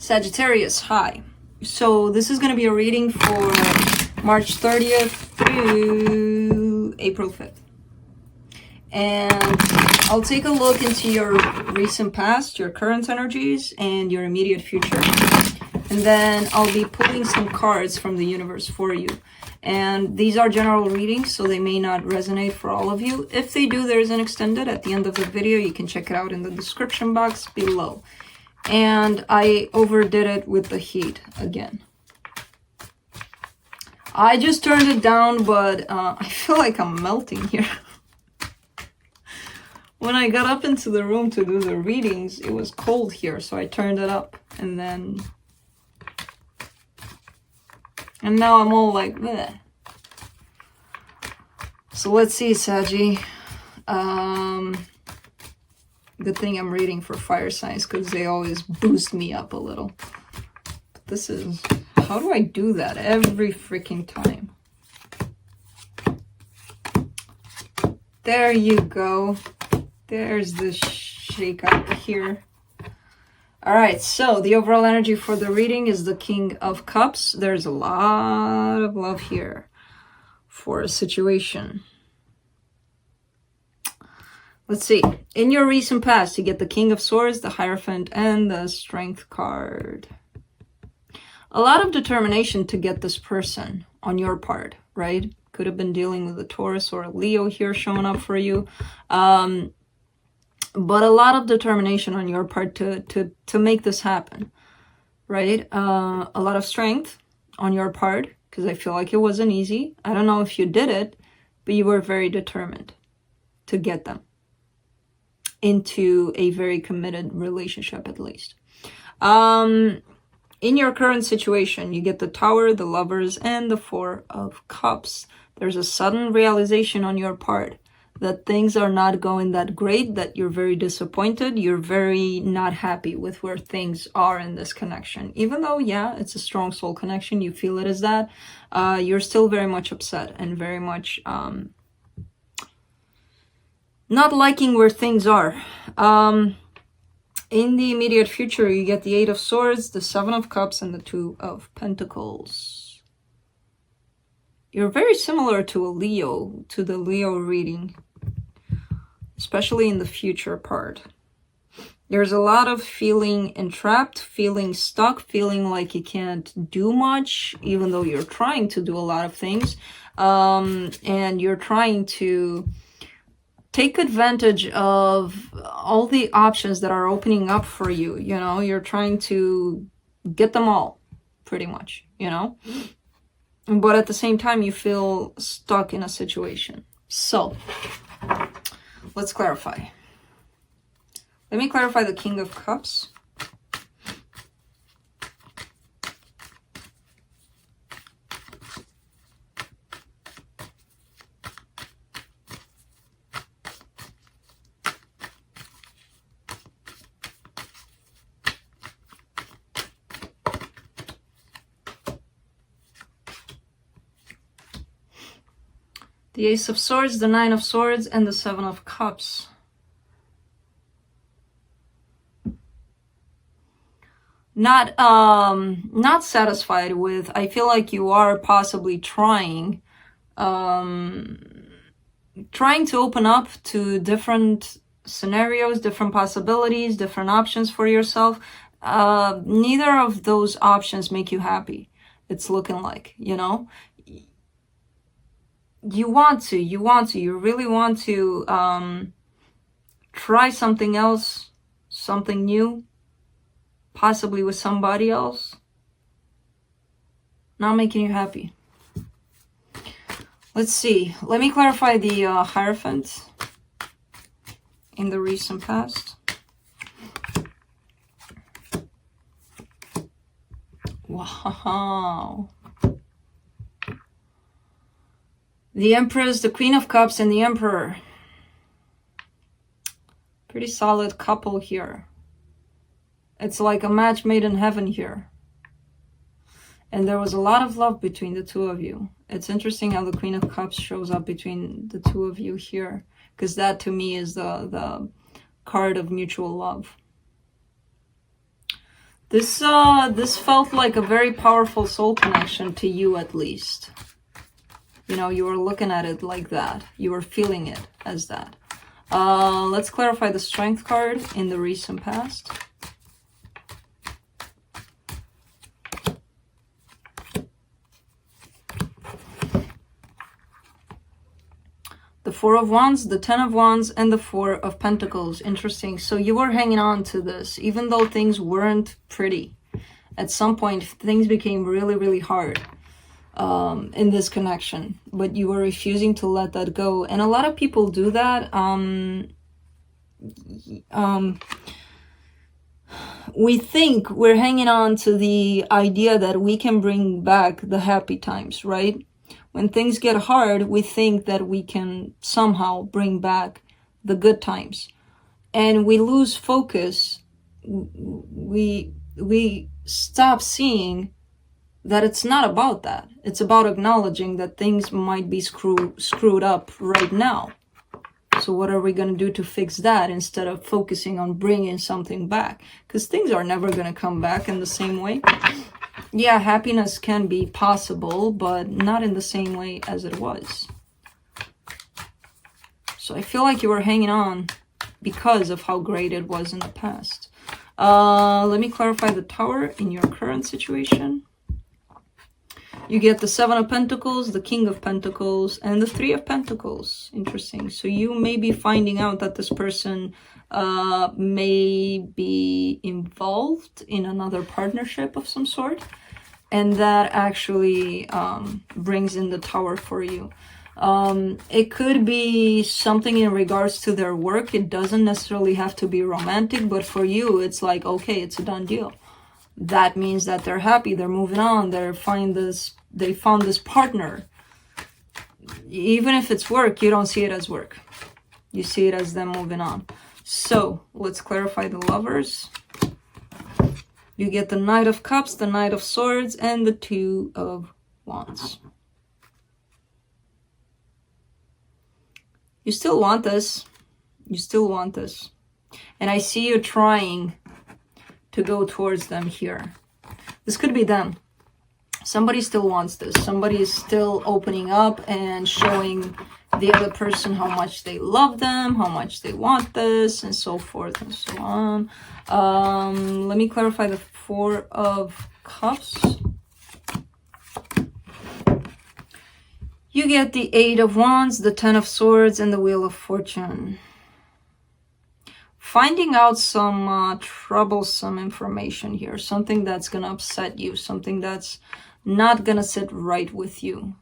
Sagittarius, hi. So this is going to be a reading for March 30th to April 5th. And I'll take a look into your recent past, your current energies, and your immediate future. And then I'll be pulling some cards from the universe for you. And these are general readings, so they may not resonate for all of you. If they do, there's an extended at the end of the video. You can check it out in the description box below. And I overdid it with the heat again. I just turned it down, but I feel like I'm melting here. When I got up into the room to do the readings, it was cold here, so I turned it up. And now I'm all like, bleh. So let's see, Saggy. Good thing I'm reading for fire signs because they always boost me up a little. But this is... how do I do that every freaking time? There you go. There's the shake up here. Alright, so the overall energy for the reading is the King of Cups. There's a lot of love here for a situation. Let's see. In your recent past, you get the King of Swords, the Hierophant, and the Strength card. A lot of determination to get this person on your part, right? Could have been dealing with a Taurus or a Leo here showing up for you. But a lot of determination on your part to make this happen, right? A lot of strength on your part, because I feel like it wasn't easy. I don't know if you did it, but you were very determined to get them into a very committed relationship, at least. In your current situation, you get the Tower, the Lovers, and the Four of Cups. There's a sudden realization on your part that things are not going that great, that you're very disappointed, you're very not happy with where things are in this connection. Even though, yeah, it's a strong soul connection, you feel it as that, you're still very much upset and very much not liking where things are. In the immediate future, you get the Eight of Swords, the Seven of Cups, and the Two of Pentacles. You're very similar to a Leo, to the Leo reading, especially in the future part. There's a lot of feeling entrapped, feeling stuck, feeling like you can't do much, even though you're trying to do a lot of things. And you're trying to take advantage of all the options that are opening up for you. You know, you're trying to get them all, pretty much, you know. But at the same time, you feel stuck in a situation. So, let's clarify. Let me clarify the King of Cups. The Ace of Swords, the Nine of Swords, and the Seven of Cups. Not satisfied with, I feel like you are possibly trying to open up to different scenarios, different possibilities, different options for yourself. Neither of those options make you happy. It's looking like, you know. You really want to try something else, something new, possibly with somebody else. Not making you happy. Let's see. Let me clarify the Hierophant in the recent past. Wow. The Empress, the Queen of Cups, and the Emperor. Pretty solid couple here. It's like a match made in heaven here. And there was a lot of love between the two of you. It's interesting how the Queen of Cups shows up between the two of you here. Because that to me is the card of mutual love. This felt like a very powerful soul connection to you, at least. You know, you were looking at it like that. You were feeling it as that. Let's clarify the Strength card in the recent past. The Four of Wands, the Ten of Wands, and the Four of Pentacles. Interesting. So you were hanging on to this, even though things weren't pretty. At some point, things became really, really hard in this connection. But you were refusing to let that go. And a lot of people do that. We think we're hanging on to the idea that we can bring back the happy times, right? When things get hard, we think that we can somehow bring back the good times. And we lose focus. We stop seeing that it's not about that. It's about acknowledging that things might be screwed up right now. So what are we going to do to fix that instead of focusing on bringing something back? Because things are never going to come back in the same way. Yeah, happiness can be possible, but not in the same way as it was. So I feel like you were hanging on because of how great it was in the past. Let me clarify the Tower in your current situation. You get the Seven of Pentacles, the King of Pentacles, and the Three of Pentacles. Interesting. So you may be finding out that this person may be involved in another partnership of some sort. And that actually brings in the Tower for you. It could be something in regards to their work. It doesn't necessarily have to be romantic, but for you, it's like, okay, it's a done deal. That means that they're happy, they're moving on, they found this partner. Even if it's work, you don't see it as work. You see it as them moving on. So let's clarify the Lovers. You get the Knight of Cups, the Knight of Swords, and the Two of Wands. You still want this. You still want this. And I see you trying to go towards them here. This could be them. Somebody still wants this. Somebody is still opening up and showing the other person how much they love them, how much they want this, and so forth and so on. Let me clarify the Four of Cups. You get the Eight of Wands, the Ten of Swords, and the Wheel of Fortune. Finding out some troublesome information here, something that's going to upset you, something that's not going to sit right with you.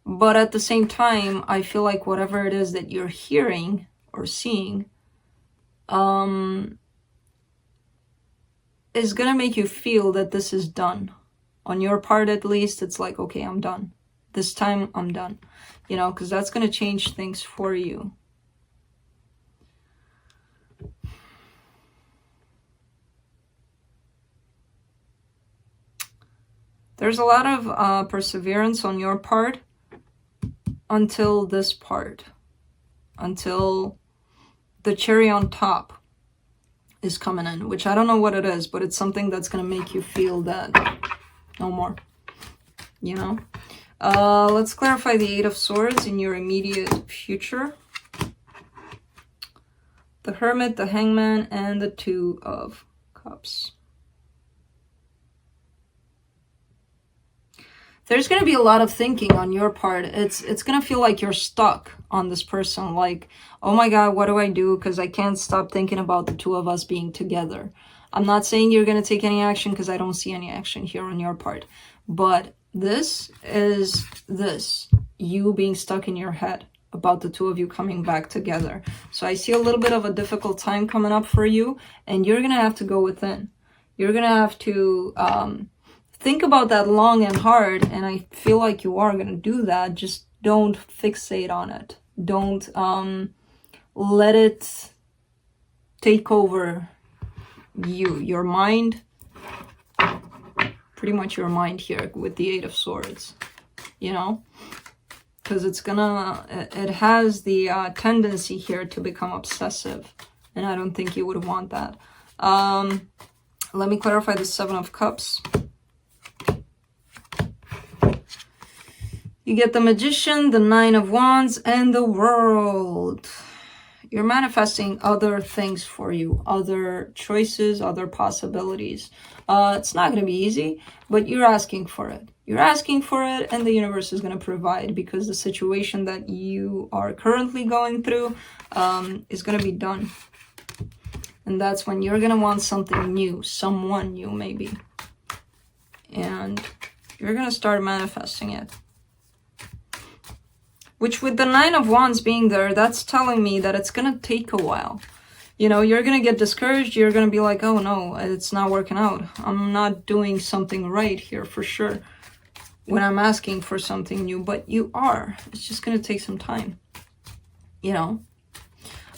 But at the same time, I feel like whatever it is that you're hearing or seeing is going to make you feel that this is done. On your part, at least, it's like, okay, I'm done. This time, I'm done. You know, because that's going to change things for you. There's a lot of perseverance on your part until this part. Until the cherry on top is coming in, which I don't know what it is, but it's something that's going to make you feel that no more, you know? Let's clarify the Eight of Swords in your immediate future. The Hermit, the Hangman, and the Two of Cups. There's going to be a lot of thinking on your part. It's going to feel like you're stuck on this person. Like, oh my God, what do I do? Because I can't stop thinking about the two of us being together. I'm not saying you're going to take any action because I don't see any action here on your part. But this is you being stuck in your head about the two of you coming back together. So I see a little bit of a difficult time coming up for you. And you're going to have to go within. You're going to have to... think about that long and hard, and I feel like you are going to do that. Just don't fixate on it. Don't let it take over you. Your mind, pretty much your mind here with the Eight of Swords, you know? Because it has the tendency here to become obsessive, and I don't think you would want that. Let me clarify the Seven of Cups. You get the Magician, the Nine of Wands, and the World. You're manifesting other things for you, other choices, other possibilities. It's not going to be easy, but you're asking for it. You're asking for it, and the universe is going to provide, because the situation that you are currently going through is going to be done. And that's when you're going to want something new, someone new maybe. And you're going to start manifesting it. Which, with the Nine of Wands being there, that's telling me that it's going to take a while. You know, you're going to get discouraged. You're going to be like, oh no, it's not working out. I'm not doing something right here for sure when I'm asking for something new. But you are. It's just going to take some time. You know.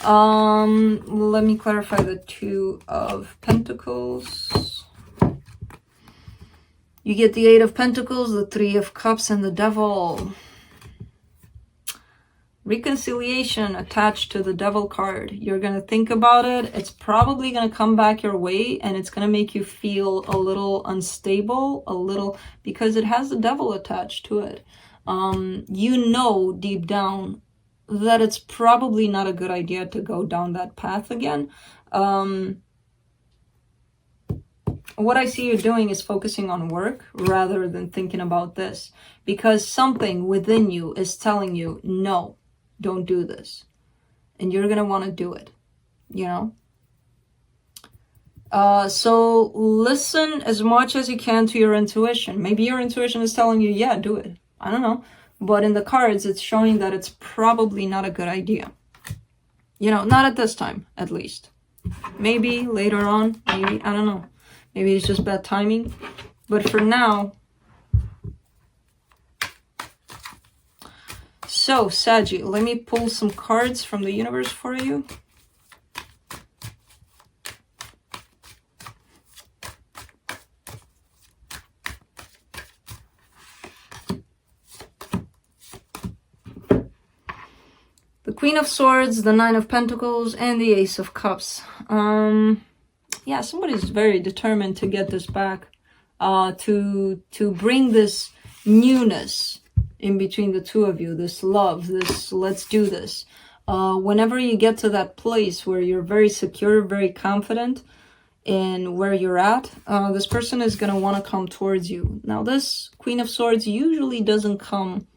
Let me clarify the Two of Pentacles. You get the Eight of Pentacles, the Three of Cups, and the Devil. Reconciliation attached to the Devil card. You're going to think about it. It's probably going to come back your way, and it's going to make you feel a little unstable, because it has the Devil attached to it. You know deep down that it's probably not a good idea to go down that path again. What I see you doing is focusing on work rather than thinking about this, because something within you is telling you, no, don't do this. And you're going to want to do it, you know? So listen as much as you can to your intuition. Maybe your intuition is telling you, yeah, do it. I don't know. But in the cards, it's showing that it's probably not a good idea. You know, not at this time, at least. Maybe later on, maybe, I don't know. Maybe it's just bad timing. But for now... So, Saggy, let me pull some cards from the universe for you. The Queen of Swords, the Nine of Pentacles, and the Ace of Cups. Yeah, somebody's very determined to get this back, to bring this newness in between the two of you, this love, this let's do this. Whenever you get to that place where you're very secure, very confident in where you're at, this person is going to want to come towards you. Now, this Queen of Swords usually doesn't come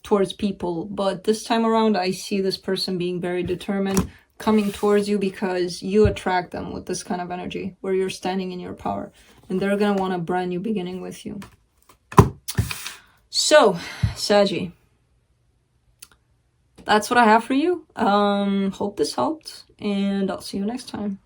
towards people, but this time around, I see this person being very determined, coming towards you because you attract them with this kind of energy, where you're standing in your power. And they're going to want a brand new beginning with you. So, Saggy, that's what I have for you. Hope this helped, and I'll see you next time.